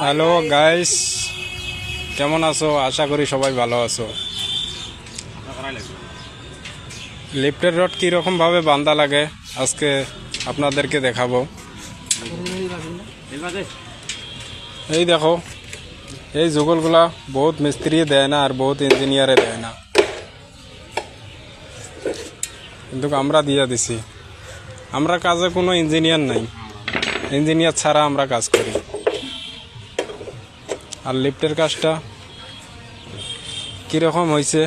Hello guys, কেমন আছো? আশা করি সবাই ভালো আছো। লিফটের রড কীরকম ভাবে বাঁধা লাগে আজকে আপনাদেরকে দেখাবো। এই দেখো, এই যুগলগুলা বহুত মিস্ত্রি দেয় না আর বহুত ইঞ্জিনিয়ারে দেয় না, কিন্তু আমরা দিয়ে দিছি। আমরা কাজে কোনো ইঞ্জিনিয়ার নাই, ইঞ্জিনিয়ার ছাড়া আমরা কাজ করি। আর লিফটের কাজটা কীরকম হয়েছে,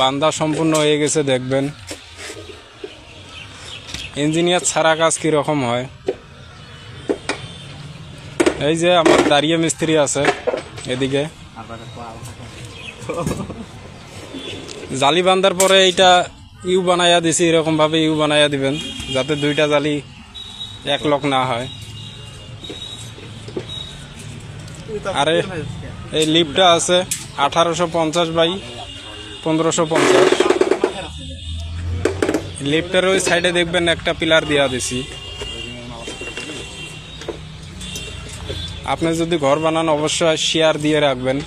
বান্দা সম্পূর্ণ হয়ে গেছে দেখবেন। ইঞ্জিনিয়ার ছাড়া কাজ কীরকম হয়। এই যে আমার দাঁড়িয়ে মিস্ত্রি আছে এদিকে, জালি বান্ধার পরে এইটা ইউ বানাইয়া দিছি। এরকমভাবে ইউ বানাইয়া দিবেন যাতে দুইটা জালি এক লক না হয়। আরে এই লিফটটা আছে 1850 বাই 1550। লিফটের ওই সাইডে দেখবেন একটা পিলার দিয়া দিছি। আপনি যদি ঘর বানান অবশ্যই শেয়ার দিয়ে রাখবেন,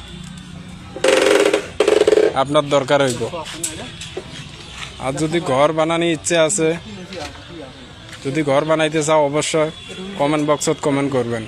আপনার দরকার হইব। আর যদি ঘর বানানি ইচ্ছে আছে, যদি ঘর বানাইতে চাও অবশ্যই কমেন্ট বক্সত কমেন্ট করবেন।